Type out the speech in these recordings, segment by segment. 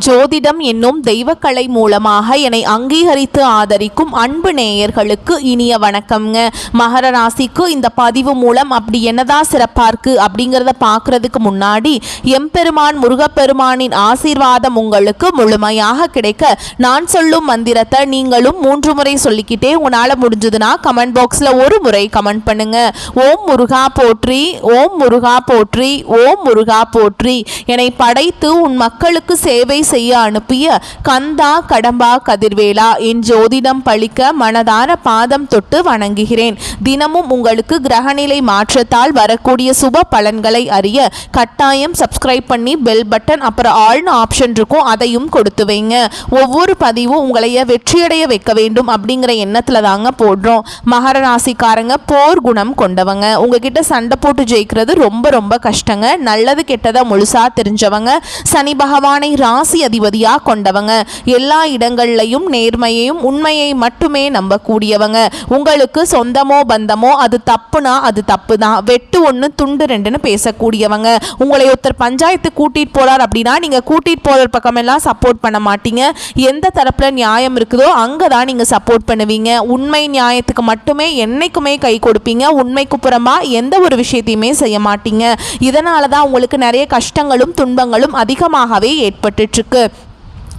ஜோதிடம் என்னும் தெய்வக்கலை மூலமாக என்னை அங்கீகரித்து ஆதரிக்கும் அன்பு நேயர்களுக்கு இனிய வணக்கம்ங்க. மகர ராசிக்கு இந்த பதிவு மூலம் அப்படி என்னதான் சிறப்பாக இருக்கு அப்படிங்கிறத பார்க்கறதுக்கு முன்னாடி எம்பெருமான் முருகப்பெருமானின் ஆசீர்வாதம் உங்களுக்கு முழுமையாக கிடைக்க நான் சொல்லும் மந்திரத்தை நீங்களும் 3 முறை சொல்லிக்கிட்டே உங்களால் முடிஞ்சதுன்னா கமெண்ட் பாக்ஸில் ஒரு முறை கமெண்ட் பண்ணுங்க. ஓம் முருகா போற்றி, ஓம் முருகா போற்றி, ஓம் முருகா போற்றி. என்னை படைத்து உன் மக்களுக்கு சேவை செய்ய அனுப்பிய கந்தா கடம்பா கதிர்வேலா என் ஜோதிடம் பழிக்க மனதார பாதம் தொட்டு வணங்குகிறேன். தினமும் உங்களுக்கு கிரகநிலை மாற்றத்தால் வரக்கூடிய சுப பலன்களை அறிய கட்டாயம் சப்ஸ்கிரைப் பண்ணி பெல் பட்டன் அப்புறம் ஆல்னு ஆப்ஷன் இருக்கும், அதையும் கொடுத்து வைங்க. ஒவ்வொரு பதிவும் உங்களைய வெற்றியடைய வைக்க வேண்டும் அப்படிங்கிற எண்ணத்துல தாங்க போடுறோம். மகர ராசிக்காரங்க போர் குணம் கொண்டவங்க. உங்ககிட்ட சண்டை போட்டு ஜெயிக்கிறது ரொம்ப ரொம்ப கஷ்டங்க. நல்லது கெட்டதை முழுசா தெரிஞ்சவங்க. சனி பகவானை ராசி அதிபதியா கொண்டவங்க. எல்லா இடங்கள்லையும் நேர்மையையும் உண்மையை மட்டுமே நம்பக்கூடியவங்க. உங்களுக்கு சொந்தமோ பந்தமோ அது தப்புனா அது தப்பு தான், வெட்டு ஒன்று துண்டு ரெண்டுன்னு பேசக்கூடியவங்க. உங்களை ஒருத்தர் பஞ்சாயத்து கூட்டிட்டு போறார் அப்படின்னா நீங்க கூட்டிட்டு போற பக்கமெல்லாம் சப்போர்ட் பண்ண மாட்டீங்க. எந்த தரப்புல நியாயம் இருக்குதோ அங்கதான் நீங்க சப்போர்ட் பண்ணுவீங்க. உண்மை நியாயத்துக்கு மட்டுமே என்னைக்குமே கை கொடுப்பீங்க. உண்மைக்கு புறமா எந்த ஒரு விஷயத்தையுமே செய்ய மாட்டீங்க. இதனாலதான் உங்களுக்கு நிறைய கஷ்டங்களும் துன்பங்களும் அதிகமாகவே ஏற்பட்டு இருக்கு.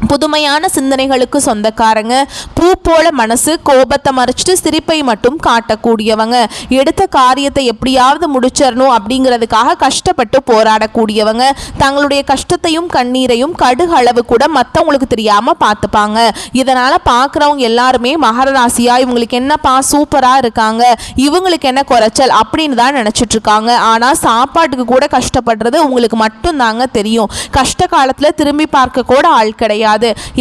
புதுமையான சிந்தனைகளுக்கு சொந்தக்காரங்க. பூ போல மனசு, கோபத்தை மறைச்சிட்டு சிரிப்பை மட்டும் காட்டக்கூடியவங்க. எடுத்த காரியத்தை எப்படியாவது முடிச்சிடணும் அப்படிங்கிறதுக்காக கஷ்டப்பட்டு போராடக்கூடியவங்க. தங்களுடைய கஷ்டத்தையும் கண்ணீரையும் கடுகு அளவு கூட மற்றவங்களுக்கு தெரியாம பார்த்துப்பாங்க. இதனால பார்க்குறவங்க எல்லாருமே மகர ராசியா இவங்களுக்கு என்னப்பா சூப்பரா இருக்காங்க, இவங்களுக்கு என்ன குறைச்சல் அப்படின்னு தான் நினைச்சிட்டு இருக்காங்க. ஆனா சாப்பாட்டுக்கு கூட கஷ்டப்படுறது உங்களுக்கு மட்டும் தாங்க தெரியும். கஷ்ட காலத்துல திரும்பி பார்க்க கூட ஆள் கிடையாது.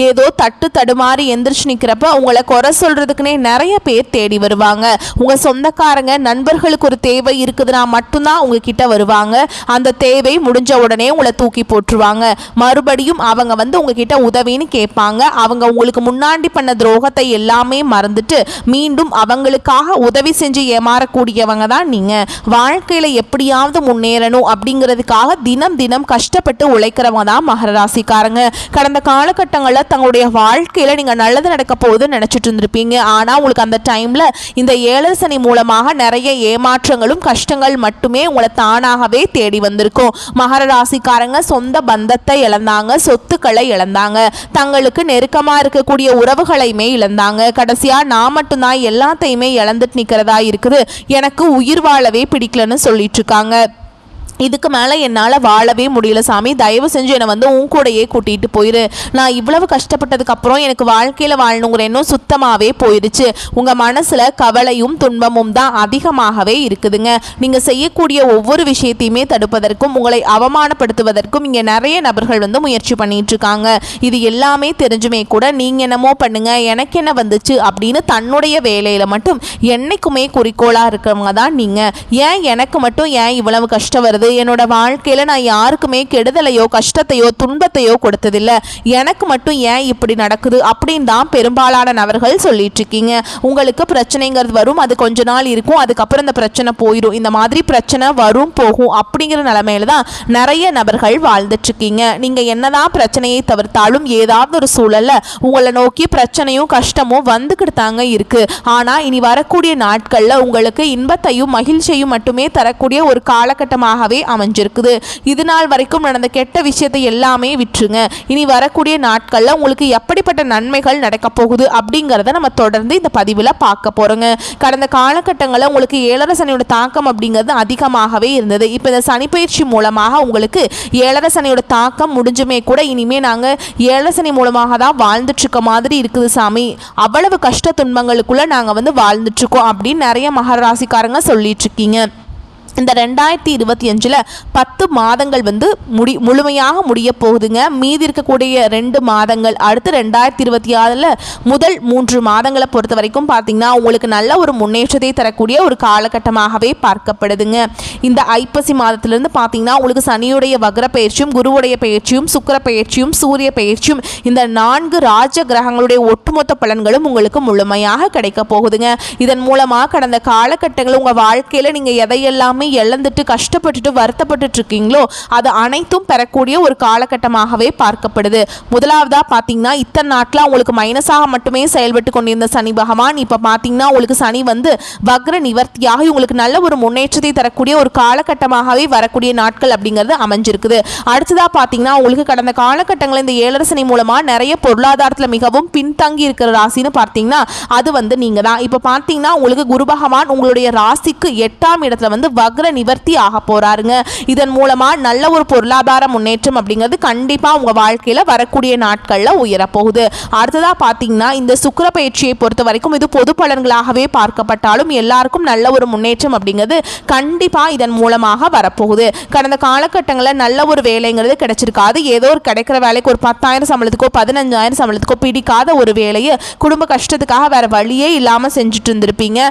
ஏதோ தட்டு தடுமாறி எந்திரிச்சு நிக்கிறப்ப உங்களை குறை சொல்றதுக்குன்னே நிறைய பேர் தேடி வருவாங்க. உங்க சொந்தக்காரங்க நண்பர்களுக்கு ஒரு தேவை இருக்குதுன்னா மட்டும்தான் உங்ககிட்ட வருவாங்க. அந்த தேவை முடிஞ்ச உடனே உங்களை தூக்கி போட்டுருவாங்க. மறுபடியும் அவங்க வந்து உங்ககிட்ட உதவின்னு கேட்பாங்க. அவங்க உங்களுக்கு முன்னாடி பண்ண துரோகத்தை எல்லாமே மறந்துட்டு மீண்டும் அவங்களுக்காக உதவி செஞ்சு ஏமாறக்கூடியவங்க தான் நீங்க. வாழ்க்கையில எப்படியாவது முன்னேறணும் அப்படிங்கிறதுக்காக தினம் தினம் கஷ்டப்பட்டு உழைக்கிறவங்க தான் மகர ராசிக்காரங்க. கடந்த காலகட்டங்களில் தங்களுடைய வாழ்க்கையில நீங்க நல்லது நடக்க போகுதுன்னு நினைச்சிட்டு இருந்திருப்பீங்க. ஆனா உங்களுக்கு அந்த டைம்ல இந்த 7 சனி மூலமாக நிறைய ஏமாற்றங்களும் கஷ்டங்கள் மட்டுமே உங்களை தானாகவே தேடி வந்திருக்கும். மகர ராசிக்காரங்க சொந்த பந்தத்தை இழந்தாங்க, சொத்துக்களை இழந்தாங்க, தங்களுக்கு நெருக்கமா இருக்கக்கூடிய உறவுகளையுமே இழந்தாங்க. கடைசியா நான் மட்டும்தான் எல்லாத்தையுமே இழந்துட்டு நிக்கிறதா இருக்குது, எனக்கு உயிர் வாழவே பிடிக்கலன்னு சொல்லிட்டு இருக்காங்க. இதுக்கு மேலே என்னால் வாழவே முடியல சாமி, தயவு செஞ்சு என்னை வந்து உன் கூடையே கூட்டிகிட்டு போயிரு. நான் இவ்வளவு கஷ்டப்பட்டதுக்கப்புறம் எனக்கு வாழ்க்கையில் வாழணுங்கிற எண்ணம் சுத்தமாகவே போயிடுச்சு. உங்கள் மனசில் கவலையும் துன்பமும் தான் அதிகமாகவே இருக்குதுங்க. நீங்கள் செய்யக்கூடிய ஒவ்வொரு விஷயத்தையுமே தடுப்பதற்கும் உங்களை அவமானப்படுத்துவதற்கும் இங்கே நிறைய நபர்கள் வந்து முயற்சி பண்ணிட்டு இருக்காங்க. இது எல்லாமே தெரிஞ்சுமே கூட நீங்கள் என்னமோ பண்ணுங்க எனக்கு என்ன வந்துச்சு அப்படின்னு தன்னுடைய வேலையில் மட்டும் என்னைக்குமே குறிக்கோளாக இருக்கிறவங்க தான் நீங்கள். ஏன் எனக்கு மட்டும் ஏன் இவ்வளவு கஷ்டம் வருது, என்னோட வாழ்க்கையில நான் யாருக்குமே கெடுதலையோ கஷ்டத்தையோ துன்பத்தையோ கொடுத்ததில்லை, எனக்கு மட்டும் ஏன் இப்படி நடக்குது அப்படின்னு தான் பெரும்பாலான நபர்கள் சொல்லிட்டு இருக்கீங்க. உங்களுக்கு பிரச்சனைங்கிறது வரும், அது கொஞ்ச நாள் இருக்கும், அதுக்கப்புறம் இந்த பிரச்சனை போயிடும். இந்த மாதிரி பிரச்சனை வரும் போகும் அப்படிங்கிற நிலைமையில தான் நிறைய நபர்கள் வாழ்ந்துட்டு இருக்கீங்க. நீங்க என்னதான் பிரச்சனையை தவிர்த்தாலும் ஏதாவது ஒரு சூழல்ல உங்களை நோக்கி பிரச்சனையும் கஷ்டமும் வந்துக்கிட்டு தாங்க இருக்கு. ஆனா இனி வரக்கூடிய நாட்கள்ல உங்களுக்கு இன்பத்தையும் மகிழ்ச்சியையும் மட்டுமே தரக்கூடிய ஒரு காலகட்டமாக அமைஞ்சிருக்குது. இது நாள் வரைக்கும் நடந்த கெட்ட விஷயத்தை எல்லாமே விட்டுருங்க. இனி வரக்கூடிய நாட்கள்ல உங்களுக்கு எப்படிப்பட்ட நன்மைகள் நடக்க போகுது அப்படிங்கறத நம்ம தொடர்ந்து இந்த பதிவுல பார்க்க போறோங்க. கடந்த காலகட்டங்களில் உங்களுக்கு 7 சனியோட தாக்கம் அப்படிங்கிறது அதிகமாகவே இருந்தது. இப்போ இந்த சனி பயிற்சி மூலமாக உங்களுக்கு 7 சனியோட தாக்கம் முடிஞ்சுமே கூட இனிமே நாங்க 7 சனி மூலமாக தான் வாழ்ந்துட்டு இருக்க மாதிரி இருக்குது சாமி, அவ்வளவு கஷ்ட துன்பங்களுக்குள்ள நாங்க வந்து வாழ்ந்துட்டு இருக்கோம் அப்படின்னு நிறைய மகர ராசிக்காரங்க சொல்லிட்டு இருக்கீங்க. இந்த 2025 10 மாதங்கள் வந்து முழுமையாக முடிய போகுதுங்க. மீதி இருக்கக்கூடிய 2 மாதங்கள் அடுத்து 2026 முதல் 3 மாதங்களை பொறுத்த வரைக்கும் பார்த்தீங்கன்னா உங்களுக்கு நல்ல ஒரு முன்னேற்றத்தை தரக்கூடிய ஒரு காலகட்டமாகவே பார்க்கப்படுதுங்க. இந்த ஐப்பசி மாதத்திலிருந்து பார்த்தீங்கன்னா உங்களுக்கு சனியுடைய வக்ர பயிற்சியும் குருவுடைய பயிற்சியும் சுக்கிர பயிற்சியும் சூரிய பயிற்சியும் இந்த 4 ராஜ கிரகங்களுடைய ஒட்டுமொத்த பலன்களும் உங்களுக்கு முழுமையாக கிடைக்க போகுதுங்க. இதன் மூலமாக கடந்த காலகட்டங்கள் உங்கள் வாழ்க்கையில் நீங்கள் எதையெல்லாமே எல்லாமே இழந்துட்டு கஷ்டப்பட்டுட்டு வருத்தப்பட்டுட்டு இருக்கீங்களோ அது அனைத்தும் பெறக்கூடிய ஒரு காலகட்டமாகவே பார்க்கப்படுது. முதலாவதா பார்த்தீங்கன்னா இத்தனை நாட்டில் உங்களுக்கு மைனஸாக மட்டுமே செயல்பட்டு கொண்டிருந்த சனி பகவான் இப்போ பார்த்தீங்கன்னா உங்களுக்கு சனி வந்து வக்ர நிவர்த்தியாக உங்களுக்கு நல்ல ஒரு முன்னேற்றத்தை தரக்கூடிய ஒரு காலகட்டமாகவே வரக்கூடிய நாட்கள் அப்படிங்கிறது அமைஞ்சிருக்குது. அடுத்ததாக பார்த்தீங்கன்னா உங்களுக்கு கடந்த காலகட்டங்களில் இந்த ஏழரை சனி மூலமாக நிறைய பொருளாதாரத்தில் மிகவும் பின்தங்கி இருக்கிற ராசின்னு பார்த்தீங்கன்னா அது வந்து நீங்கள் தான். இப்போ பார்த்தீங்கன்னா உங்களுக்கு குரு பகவான் உங்களுடைய ராசிக்கு 8ஆம் இடத்துல வந்து வக்ர நிவர்த்தி ஆக போறாருங்க. இதன் மூலமாக நல்ல ஒரு பொருளாதார முன்னேற்றம் அப்படிங்கிறது கண்டிப்பாக உங்கள் வாழ்க்கையில் வரக்கூடிய நாட்களில் உயரப்போகுது. அடுத்ததாக பார்த்தீங்கன்னா இந்த சுக்கிர பயிற்சியை பொறுத்த வரைக்கும் இது பொது பலன்களாகவே பார்க்கப்பட்டாலும் எல்லாருக்கும் நல்ல ஒரு முன்னேற்றம் அப்படிங்கிறது கண்டிப்பாக இதன் மூலமாக வரப்போகுது. கடந்த காலகட்டங்களில் நல்ல ஒரு வேலைங்கிறது கிடைச்சிருக்காது. ஏதோ ஒரு கிடைக்கிற வேலைக்கு ஒரு 10,000 சம்பளத்துக்கோ 15,000 சம்பளத்துக்கோ பிடிக்காத ஒரு வேலையை குடும்ப கஷ்டத்துக்காக வேற வழியே இல்லாமல் செஞ்சுட்டு இருந்திருப்பீங்க.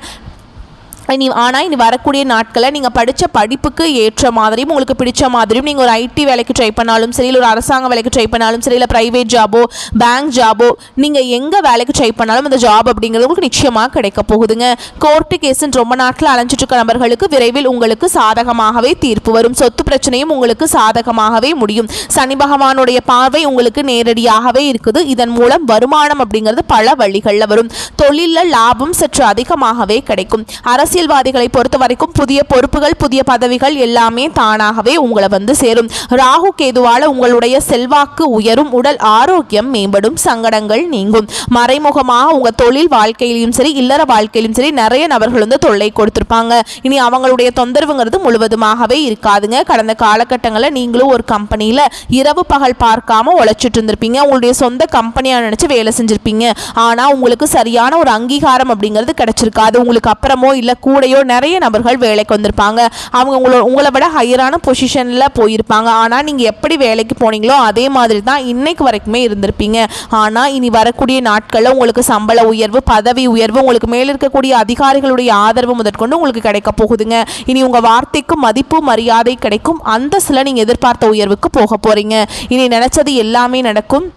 ஆனால் இனி வரக்கூடிய நாட்களில் நீங்கள் படித்த படிப்புக்கு ஏற்ற மாதிரியும் உங்களுக்கு பிடிச்ச மாதிரியும் நீங்கள் ஒரு ஐடி வேலைக்கு ட்ரை பண்ணாலும் சரி, இல்லை ஒரு அரசாங்க வேலைக்கு ட்ரை பண்ணாலும் சரி, இல்லை ப்ரைவேட் ஜாபோ பேங்க் ஜாபோ நீங்கள் எங்கே வேலைக்கு ட்ரை பண்ணாலும் அந்த ஜாப் அப்படிங்கிறது உங்களுக்கு நிச்சயமாக கிடைக்க போகுதுங்க. கோர்ட்டு கேஸுன்னு ரொம்ப நாட்டில் அலைஞ்சிட்டு இருக்க நபர்களுக்கு விரைவில் உங்களுக்கு சாதகமாகவே தீர்ப்பு வரும். சொத்து பிரச்சனையும் உங்களுக்கு சாதகமாகவே முடியும். சனி பகவானுடைய பார்வை உங்களுக்கு நேரடியாகவே இருக்குது. இதன் மூலம் வருமானம் அப்படிங்கிறது பல வழிகளில் வரும். தொழிலில் லாபம் சற்று அதிகமாகவே கிடைக்கும். அரசியல்வாதிகளை பொறுத்த வரைக்கும் புதிய பொறுப்புகள் புதிய பதவிகள் எல்லாமே தானாகவே உங்களை வந்து சேரும். ராகு கேதுவால உங்களுடைய செல்வாக்கு உயரும், உடல் ஆரோக்கியம் மேம்படும், சங்கடங்கள் நீங்கும். மறைமுகமாக உங்க தொழில் வாழ்க்கையிலும் சரி இல்லற வாழ்க்கையிலும் சரி நிறைய நபர்கள் வந்து தொல்லை கொடுத்திருப்பாங்க. இனி அவங்களுடைய தொந்தரவுங்கிறது முழுவதுமாகவே இருக்காதுங்க. கடந்த காலகட்டங்களில் நீங்களும் ஒரு கம்பெனியில் இரவு பகல் பார்க்காம உழைச்சிட்டு இருந்திருப்பீங்க. உங்களுடைய சொந்த கம்பெனியா நினைச்சு வேலை செஞ்சிருப்பீங்க. ஆனால் உங்களுக்கு சரியான ஒரு அங்கீகாரம் அப்படிங்கிறது கிடைச்சிருக்காது. உங்களுக்கு அப்புறமோ இல்லை கூடையோ நிறைய நபர்கள் வேலைக்கு வந்திருப்பாங்க. அவங்க உங்களை விட ஹையரான பொசிஷனில் போயிருப்பாங்க. ஆனால் நீங்கள் எப்படி வேலைக்கு போனீங்களோ அதே மாதிரி தான் இன்னைக்கு வரைக்குமே இருந்திருப்பீங்க. ஆனால் இனி வரக்கூடிய நாட்களில் உங்களுக்கு சம்பள உயர்வு பதவி உயர்வு உங்களுக்கு மேல் இருக்கக்கூடிய அதிகாரிகளுடைய ஆதரவு முதற்கொண்டு உங்களுக்கு கிடைக்க போகுதுங்க. இனி உங்கள் வார்த்தைக்கு மதிப்பு மரியாதை கிடைக்கும். அந்த சில நீங்கள் எதிர்பார்த்த உயர்வுக்கு போக போகிறீங்க. இனி நினைச்சது எல்லாமே நடக்கும்.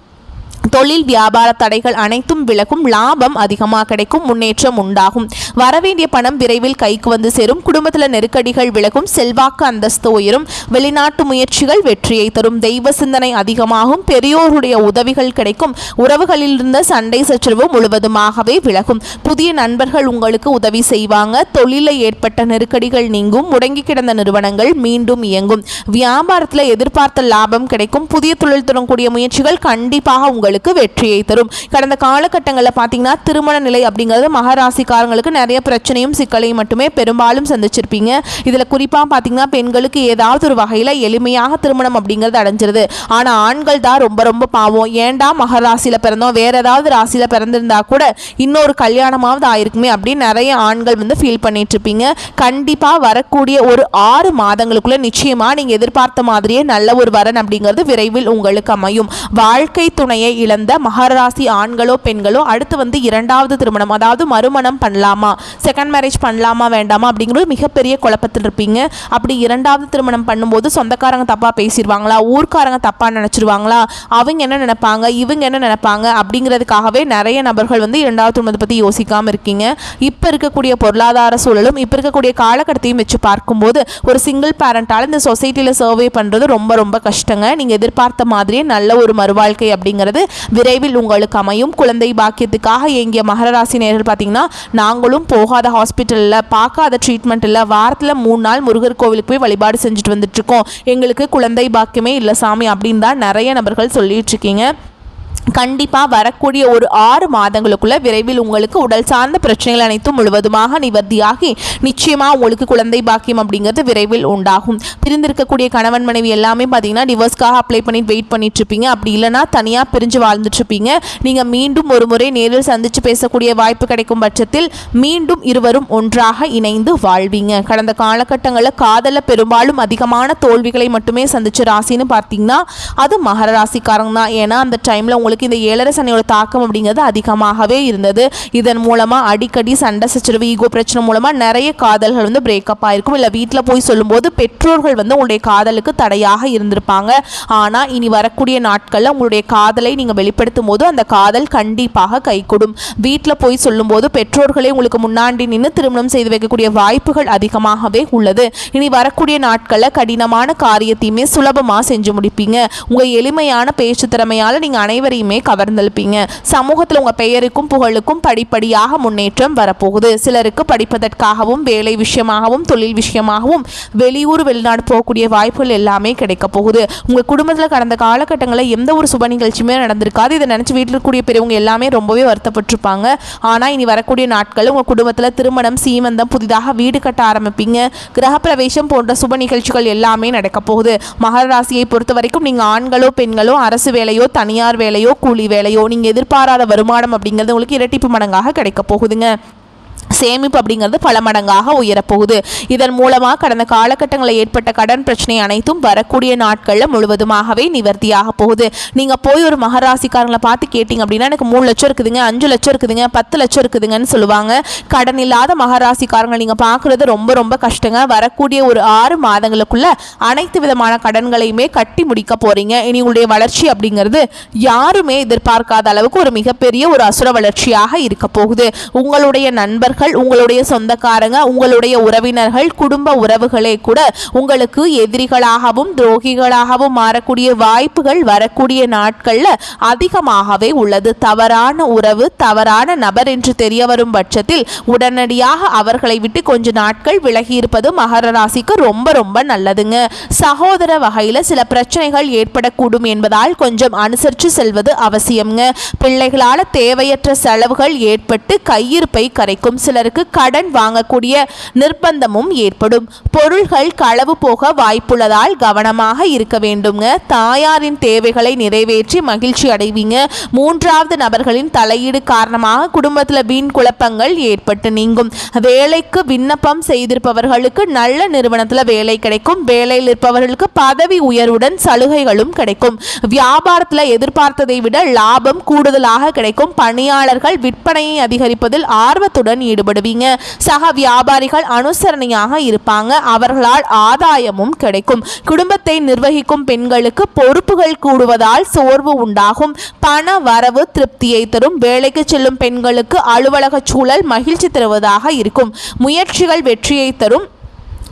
தொழில் வியாபார தடைகள் அனைத்தும் விலகும். லாபம் அதிகமாக கிடைக்கும். முன்னேற்றம் உண்டாகும். வரவேண்டிய பணம் விரைவில் கைக்கு வந்து சேரும். குடும்பத்தில் நெருக்கடிகள் விலகும். செல்வாக்கு அந்தஸ்து உயரும். வெளிநாட்டு முயற்சிகள் வெற்றியை தரும். தெய்வ சிந்தனை அதிகமாகும். பெரியோருடைய உதவிகள் கிடைக்கும். உறவுகளில் இருந்த சண்டை சச்சரவு முழுவதுமாகவே விலகும். புதிய நண்பர்கள் உங்களுக்கு உதவி செய்வாங்க. தொழிலில் ஏற்பட்ட நெருக்கடிகள் நீங்கும். முடங்கி கிடந்த நிறுவனங்கள் மீண்டும் இயங்கும். வியாபாரத்தில் எதிர்பார்த்த லாபம் கிடைக்கும். புதிய தொழில் தொடங்கக்கூடிய முயற்சிகள் கண்டிப்பாக உங்களுக்கு வெற்றியை தரும். கடந்த காலகட்டங்களில் பார்த்தீங்கன்னா திருமண நிலை அப்படிங்கிறது மகராசிக்காரங்களுக்கு நிறைய பிரச்சனையும் சிக்கலையும் மட்டுமே பெரும்பாலும் சந்திச்சிருப்பீங்க. இதில் குறிப்பாக பார்த்தீங்கன்னா பெண்களுக்கு ஏதாவது ஒரு வகையில் எளிமையாக திருமணம் அப்படிங்கிறது அடைஞ்சிருது. ஆனால் ஆண்கள் தான் ரொம்ப ரொம்ப பாவம். ஏண்டா மகராசியில் பிறந்தோம், வேற ஏதாவது ராசியில் பிறந்திருந்தா கூட இன்னொரு கல்யாணமாவது ஆயிருக்குமே அப்படின்னு நிறைய ஆண்கள் வந்து ஃபீல் பண்ணிட்டு இருப்பீங்க. கண்டிப்பாக வரக்கூடிய ஒரு 6 மாதங்களுக்குள்ள நிச்சயமாக நீங்கள் எதிர்பார்த்த மாதிரியே நல்ல ஒரு வரன் அப்படிங்கிறது விரைவில் உங்களுக்கு அமையும். வாழ்க்கை துணையை இழந்த மகராசி ஆண்களோ பெண்களோ அடுத்து வந்து 2வது திருமணம் அதாவது மறுமணம் பண்ணலாமா, செகண்ட் மேரேஜ் பண்ணலாமா வேண்டாமா அப்படிங்கிறது மிகப்பெரிய குழப்பத்தில் இருப்பீங்க. அப்படி 2வது திருமணம் பண்ணும்போது சொந்தக்காரங்க தப்பாக பேசிடுவாங்களா, ஊர்க்காரங்க தப்பாக நினச்சிருவாங்களா, அவங்க என்ன நினைப்பாங்க இவங்க என்ன நினைப்பாங்க அப்படிங்கிறதுக்காகவே நிறைய நபர்கள் வந்து 2வது திருமணத்தை பற்றி யோசிக்காமல் இருக்கீங்க. இப்போ இருக்கக்கூடிய பொருளாதார சூழலும் இப்போ இருக்கக்கூடிய காலகட்டத்தையும் வச்சு பார்க்கும்போது ஒரு சிங்கிள் பேரண்டால் இந்த சொசைட்டியில் சர்வே பண்ணுறது ரொம்ப ரொம்ப கஷ்டங்க. நீங்கள் எதிர்பார்த்த மாதிரியே நல்ல ஒரு மறுவாழ்க்கை அப்படிங்கிறது விரைவில் உங்களுக்கு அமையும். குழந்தை பாக்கியத்துக்காக எங்கிய மகர ராசி நேயர்கள் பார்த்தீங்கன்னா நாங்களும் போகாத ஹாஸ்பிட்டலில் பார்க்காத ட்ரீட்மெண்ட் இல்லை, வாரத்தில் 3 நாள் முருகர் கோவிலுக்கு போய் வழிபாடு செஞ்சுட்டு வந்துட்டு இருக்கோம், எங்களுக்கு குழந்தை பாக்கியமே இல்லை சாமி அப்படின்னு தான் நிறைய நபர்கள் சொல்லிட்டு இருக்கீங்க. கண்டிப்பாக வரக்கூடிய ஒரு 6 மாதங்களுக்குள்ள விரைவில் உங்களுக்கு உடல் சார்ந்த பிரச்சனைகள் அனைத்தும் முழுவதுமாக நிவர்த்தியாகி நிச்சயமாக உங்களுக்கு குழந்தை பாக்கியம் அப்படிங்கிறது விரைவில் உண்டாகும். பிரிந்திருக்கக்கூடிய கணவன் மனைவி எல்லாமே பார்த்தீங்கன்னா டிவோர்ஸ்க்காக அப்ளை பண்ணிட்டு வெயிட் பண்ணிட்டு இருப்பீங்க. அப்படி இல்லைனா தனியாக பிரிஞ்சு வாழ்ந்துட்டு இருப்பீங்க. நீங்கள் மீண்டும் ஒரு முறை நேரில் சந்தித்து பேசக்கூடிய வாய்ப்பு கிடைக்கும் பட்சத்தில் மீண்டும் இருவரும் ஒன்றாக இணைந்து வாழ்வீங்க. கடந்த காலகட்டங்களில் காதலில் பெரும்பாலும் அதிகமான தோல்விகளை மட்டுமே சந்திச்ச ராசின்னு பார்த்தீங்கன்னா அது மகர ராசிக்காரங்க தான். ஏன்னா அந்த டைமில் உங்களுக்கு ராசிக்கு இந்த 7 சனியோட தாக்கம் அப்படிங்கிறது அதிகமாகவே இருந்தது. இதன் மூலமா அடிக்கடி சண்டை சச்சரவு ஈகோ பிரச்சனை மூலமா நிறைய காதல்கள் வந்து பிரேக்கப் ஆயிருக்கும். இல்லை வீட்டில் போய் சொல்லும்போது பெற்றோர்கள் வந்து உங்களுடைய காதலுக்கு தடையாக இருந்திருப்பாங்க. ஆனால் இனி வரக்கூடிய நாட்களில் உங்களுடைய காதலை நீங்கள் வெளிப்படுத்தும் போது அந்த காதல் கண்டிப்பாக கைகூடும். வீட்டில் போய் சொல்லும்போது பெற்றோர்களே உங்களுக்கு முன்னாடி நின்று திருமணம் செய்து வைக்கக்கூடிய வாய்ப்புகள் அதிகமாகவே உள்ளது. இனி வரக்கூடிய நாட்களில் கடினமான காரியத்தையுமே சுலபமாக செஞ்சு முடிப்பீங்க. உங்கள் எளிமையான பேச்சு திறமையால் நீங்கள் அனைவரையுமே கவர்ந்தெழுப்பீங்க. சமூகத்தில் உங்கள் பெயருக்கும் புகழுக்கும் படிப்படியாக முன்னேற்றம் வரப்போகுது. சிலருக்கு படிப்பதற்காகவும் வேலை விஷயமாகவும் தொழில் விஷயமாகவும் வெளியூர் வெளிநாடு போகக்கூடிய வாய்ப்புகள் எல்லாமே கிடைக்க போகுது. உங்கள் குடும்பத்தில் கடந்த காலகட்டங்களில் எந்த ஒரு சுப நிகழ்ச்சியுமே நடந்திருக்காது. இதை நினச்சி வீட்டில் இருக்கக்கூடிய பெரியவங்க எல்லாமே ரொம்பவே வருத்தப்பட்டிருப்பாங்க. ஆனால் இனி வரக்கூடிய நாட்கள் உங்கள் குடும்பத்தில் திருமணம், சீமந்தம், புதிதாக வீடு கட்ட ஆரம்பிப்பீங்க. கிரகப்பிரவேசம் போன்ற சுப நிகழ்ச்சிகள் எல்லாமே நடக்க போகுது. மகர ராசியை பொறுத்த வரைக்கும் நீங்கள் ஆண்களோ பெண்களோ அரசு வேலையோ தனியார் வேலையோ கூலி வேலையோ நீங்கள் எதிர்பாராத வருமானம் அப்படிங்கிறது உங்களுக்கு இரட்டிப்பு மடங்காக கிடைக்க போகுதுங்க. சேமிப்பு அப்படிங்கிறது பல மடங்காக உயரப்போகுது. இதன் மூலமாக கடந்த காலகட்டங்களில் ஏற்பட்ட கடன் பிரச்சனை அனைத்தும் வரக்கூடிய நாட்களில் முழுவதுமாகவே நிவர்த்தியாக போகுது. நீங்கள் போய் ஒரு மகராசிக்காரங்களை பார்த்து கேட்டிங்க அப்படின்னா எனக்கு 3 லட்சம் இருக்குதுங்க, 5 லட்சம் இருக்குதுங்க, 10 லட்சம் இருக்குதுங்கன்னு சொல்லுவாங்க. கடன் இல்லாத மகராசிக்காரங்களை நீங்கள் பார்க்குறது ரொம்ப ரொம்ப கஷ்டங்க. வரக்கூடிய ஒரு 6 மாதங்களுக்குள்ள அனைத்து விதமான கடன்களையுமே கட்டி முடிக்க போகிறீங்க. இனி உங்களுடைய வளர்ச்சி அப்படிங்கிறது யாருமே எதிர்பார்க்காத அளவுக்கு ஒரு மிகப்பெரிய ஒரு அசுர வளர்ச்சியாக இருக்க போகுது. உங்களுடைய நண்பர்கள், உங்களுடைய சொந்தக்காரங்க, உங்களுடைய உறவினர்கள், குடும்ப உறவுகளே கூட உங்களுக்கு எதிரிகளாகவும் துரோகிகளாகவும் மாறக்கூடிய வாய்ப்புகள் வரக்கூடிய நாட்கள்ல அதிகமாகவே உள்ளது. தவறான உறவு, தவறான நபர் என்று தெரிய வரும் பட்சத்தில் உடனடியாக அவர்களை விட்டு கொஞ்ச நாட்கள் விலகி இருப்பது மகர ராசிக்கு ரொம்ப ரொம்ப நல்லதுங்க. சகோதர வகையில் சில பிரச்சனைகள் ஏற்படக்கூடும் என்பதால் கொஞ்சம் அனுசரித்து செல்வது அவசியம்ங்க. பிள்ளைகளால் தேவையற்ற செலவுகள் ஏற்பட்டு கையிருப்பை கரைக்கும். சிலருக்கு கடன் வாங்கக்கூடிய நிர்பந்தமும் ஏற்படும். பொருள்கள் களவு போக வாய்ப்புள்ளதால் கவனமாக இருக்க வேண்டுங்க. தாயாரின் தேவைகளை நிறைவேற்றி மகிழ்ச்சி அடைவீங்க. 3வது நபர்களின் தலையீடு காரணமாக குடும்பத்தில் வீண் குழப்பங்கள் ஏற்பட்டு நீங்கும். வேலைக்கு விண்ணப்பம் செய்திருப்பவர்களுக்கு நல்ல நிறுவனத்தில் வேலை கிடைக்கும். வேலையில் இருப்பவர்களுக்கு பதவி உயர்வுடன் சலுகைகளும் கிடைக்கும். வியாபாரத்தில் எதிர்பார்த்ததை விட லாபம் கூடுதலாக கிடைக்கும். பணியாளர்கள் விற்பனையை அதிகரிப்பதில் ஆர்வத்துடன் ஈடுபடுவீங்க. சக வியாபாரிகள் அனுசரணையாக இருப்பாங்க. அவர்களால் ஆதாயமும் கிடைக்கும். குடும்பத்தை நிர்வகிக்கும் பெண்களுக்கு பொறுப்புகள் கூடுவதால் சோர்வு உண்டாகும். பண வரவு திருப்தியை தரும். வேலைக்கு செல்லும் பெண்களுக்கு அலுவலக சூழல் மகிழ்ச்சி தருவதாக இருக்கும். முயற்சிகள் வெற்றியை தரும்.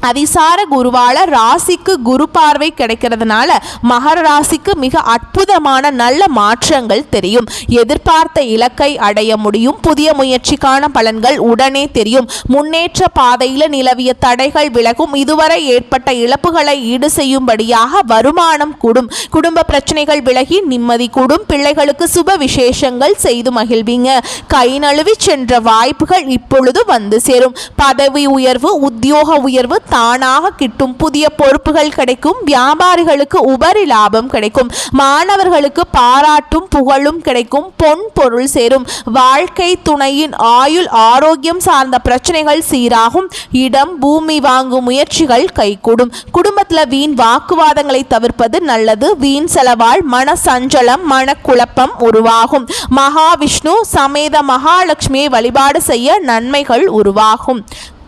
அதிசார குருவால ராசிக்கு குரு பார்வை கிடைக்கிறதுனால மகர ராசிக்கு மிக அற்புதமான நல்ல மாற்றங்கள் தெரியும். எதிர்பார்த்த இலக்கை அடைய முடியும். புதிய முயற்சிக்கான பலன்கள் உடனே தெரியும். முன்னேற்ற பாதையில் நிலவிய தடைகள் விலகும். இதுவரை ஏற்பட்ட இழப்புகளை ஈடு செய்யும்படியாக வருமானம் கூடும். குடும்ப பிரச்சனைகள் விலகி நிம்மதி கூடும். பிள்ளைகளுக்கு சுப விசேஷங்கள் செய்து மகிழ்வீங்க. கை நழுவி சென்ற வாய்ப்புகள் இப்பொழுது வந்து சேரும். பதவி உயர்வு, உத்தியோக உயர்வு தானாக கிட்டும். புதிய பொறுப்புகள் கிடைக்கும். வியாபாரிகளுக்கு உபரி லாபம் கிடைக்கும். மாணவர்களுக்கு பாராட்டும் புகழும் கிடைக்கும். பொன் பொருள் சேரும். வாழ்க்கை துணையின் ஆயுள் ஆரோக்கியம் சார்ந்த பிரச்சனைகள் சீராகும். இடம் பூமி வாங்கும் முயற்சிகள் கைகூடும். குடும்பத்தில் வீண் வாக்குவாதங்களை தவிர்ப்பது நல்லது. வீண் செலவால் மன சஞ்சலம், மனக்குழப்பம் உருவாகும். மகாவிஷ்ணு சமேத மகாலட்சுமியை வழிபாடு செய்ய நன்மைகள் உருவாகும்.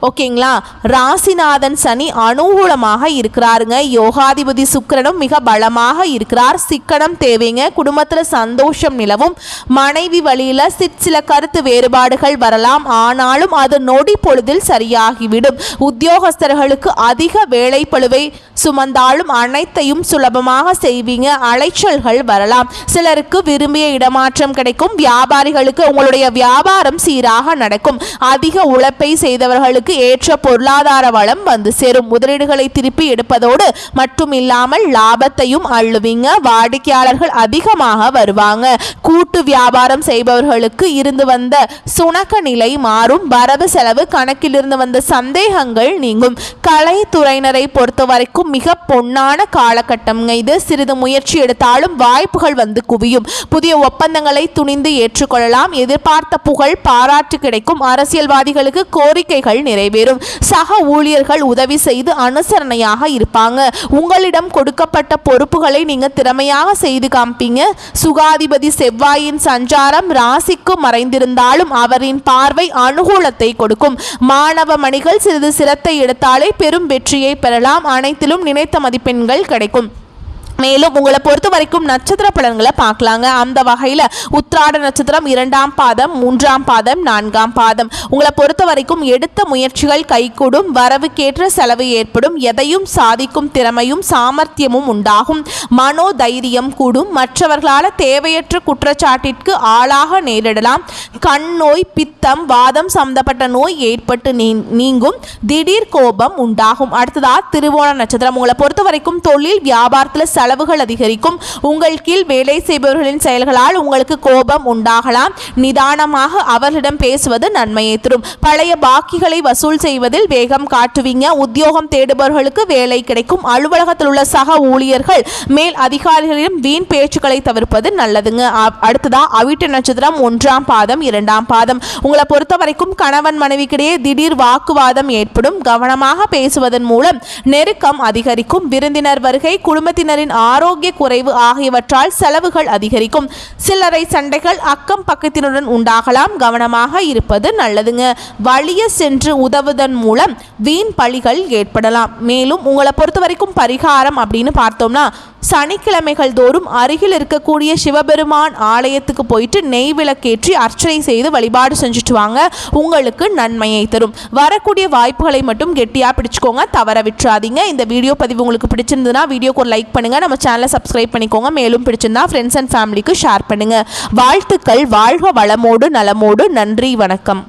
ஓகேங்களா. ராசிநாதன் சனி அனுகூலமாக இருக்கிறாருங்க. யோகாதிபதி சுக்கிரனும் மிக பலமாக இருக்கிறார். சிக்கனம் தேவைங்க. குடும்பத்தில் சந்தோஷம் நிலவும். மனைவி வழியில் சில கருத்து வேறுபாடுகள் வரலாம். ஆனாலும் அது நொடி பொழுதில் சரியாகிவிடும். உத்தியோகஸ்தர்களுக்கு அதிக வேலை பளுவை சுமந்தாலும் அனைத்தையும் சுலபமாக செய்வீங்க. அலைச்சல்கள் வரலாம். சிலருக்கு விரும்பிய இடமாற்றம் கிடைக்கும். வியாபாரிகளுக்கு உங்களுடைய வியாபாரம் சீராக நடக்கும். அதிக உழைப்பை செய்தவர்களுக்கு ஏற்ற பொருளாதார வளம் வந்து சேரும். முதலீடுகளை திருப்பி எடுப்பதோடு மட்டும் இல்லாமல் லாபத்தையும் அள்ளுவீங்க. வாடிக்கையாளர்கள் அதிகமாக வருவாங்க. கூட்டு வியாபாரம் செய்பவர்களுக்கு இருந்து வந்த சுணக்க நிலை மாறும். வரவு செலவு கணக்கிலிருந்து வந்த சந்தேகங்கள் நீங்கும். கலைத்துறையினரை பொறுத்த வரைக்கும் மிக பொன்னான காலகட்டம்ங்க இது. சிறிது முயற்சி எடுத்தாலும் வாய்ப்புகள் வந்து குவியும். புதிய ஒப்பந்தங்களை துணிந்து ஏற்றுக்கொள்ளலாம். எதிர்பார்த்த புகழ் பாராட்டு கிடைக்கும். அரசியல்வாதிகளுக்கு கோரிக்கைகள் நிறைவேறும். சக ஊழியர்கள் உதவி செய்து அனுசரணையாக இருப்பாங்க. உங்களிடம் கொடுக்கப்பட்ட பொறுப்புகளை நீங்க திறமையாக செய்து காண்பீங்க. சுகாதிபதி செவ்வாயின் சஞ்சாரம் ராசிக்கு மறைந்திருந்தாலும் அவரின் பார்வை அனுகூலத்தை கொடுக்கும். மாணவ மணிகள் சிறிது சிரத்தை எடுத்தாலே பெரும் வெற்றியை பெறலாம். அனைத்திலும் நினைத்த மதிப்பெண்கள் கிடைக்கும். மேலும் உங்களை பொறுத்த வரைக்கும் நட்சத்திர பலன்களை பார்க்கலாங்க. அந்த வகையில் உத்திராட நட்சத்திரம் 2ஆம் பாதம், 3ஆம் பாதம், 4ஆம் பாதம். உங்களை பொறுத்த வரைக்கும் எடுத்த முயற்சிகள் கைகூடும். வரவுக்கேற்ற செலவு ஏற்படும். எதையும் சாதிக்கும் திறமையும் சாமர்த்தியமும் உண்டாகும். மனோதைரியம் கூடும். மற்றவர்களால் தேவையற்ற குற்றச்சாட்டிற்கு ஆளாக நேரிடலாம். கண் நோய், பித்தம், வாதம் சம்பந்தப்பட்ட நோய் ஏற்பட்டு நீங்கும். திடீர் கோபம் உண்டாகும். அடுத்ததா திருவோண நட்சத்திரம். உங்களை பொறுத்த வரைக்கும் தொழில் வியாபாரத்தில் செலவுகள் அதிகரிக்கும். உங்கள் கீழ் வேலை செய்பவர்களின் செயல்களால் உங்களுக்கு கோபம் உண்டாகலாம். நிதானமாக அவர்களிடம் பேசுவது நன்மையை தரும். பழைய பாக்கிகளை வசூல் செய்வதில் வேகம் காட்டுவீங்க. உத்தியோகம் தேடுபவர்களுக்கு வேலை கிடைக்கும். அலுவலகத்தில் உள்ள சக ஊழியர்கள் மேல் அதிகாரிகளிடம் வீண் பேச்சுக்களை தவிர்ப்பது நல்லதுங்க. அடுத்ததா அவிட்ட நட்சத்திரம் 1ஆம் பாதம், 2ஆம் பாதம். உங்களை பொறுத்த வரைக்கும் கணவன் மனைவிக்கிடையே திடீர் வாக்குவாதம் ஏற்படும். கவனமாக பேசுவதன் மூலம் நெருக்கம் அதிகரிக்கும். விருந்தினர் வருகை, குடும்பத்தினரின் ஆரோக்கிய குறைவு ஆகியவற்றால் செலவுகள் அதிகரிக்கும். சில்லறை சண்டைகள் அக்கம் பக்கத்தினுடன் உண்டாகலாம். கவனமாக இருப்பது நல்லதுங்க. வலிய சென்று உதவுவதன் மூலம் வீண் பழிகள் ஏற்படலாம். மேலும் உங்களை பொறுத்த வரைக்கும் பரிகாரம் அப்படின்னு பார்த்தோம்னா, சனிக்கிழமைகள் தோறும் அருகில் இருக்கக்கூடிய சிவபெருமான் ஆலயத்துக்கு போயிட்டு நெய் விளக்கேற்றி அர்ச்சனை செய்து வழிபாடு செஞ்சுட்டு வாங்க. உங்களுக்கு நன்மையை தரும். வரக்கூடிய வாய்ப்புகளை மட்டும் கெட்டியாக பிடிச்சுக்கோங்க, தவற விட்டுறாதீங்க. இந்த வீடியோ பதிவு உங்களுக்கு பிடிச்சிருந்ததுன்னா வீடியோக்கு ஒரு லைக் பண்ணுங்க, நம்ம சேனலை சப்ஸ்கிரைப் பண்ணிக்கோங்க. மேலும் பிடிச்சிருந்தா ஃப்ரெண்ட்ஸ் அண்ட் ஃபேமிலிக்கு ஷேர் பண்ணுங்க. வாழ்த்துக்கள். வாழ்க வளமோடு நலமோடு. நன்றி, வணக்கம்.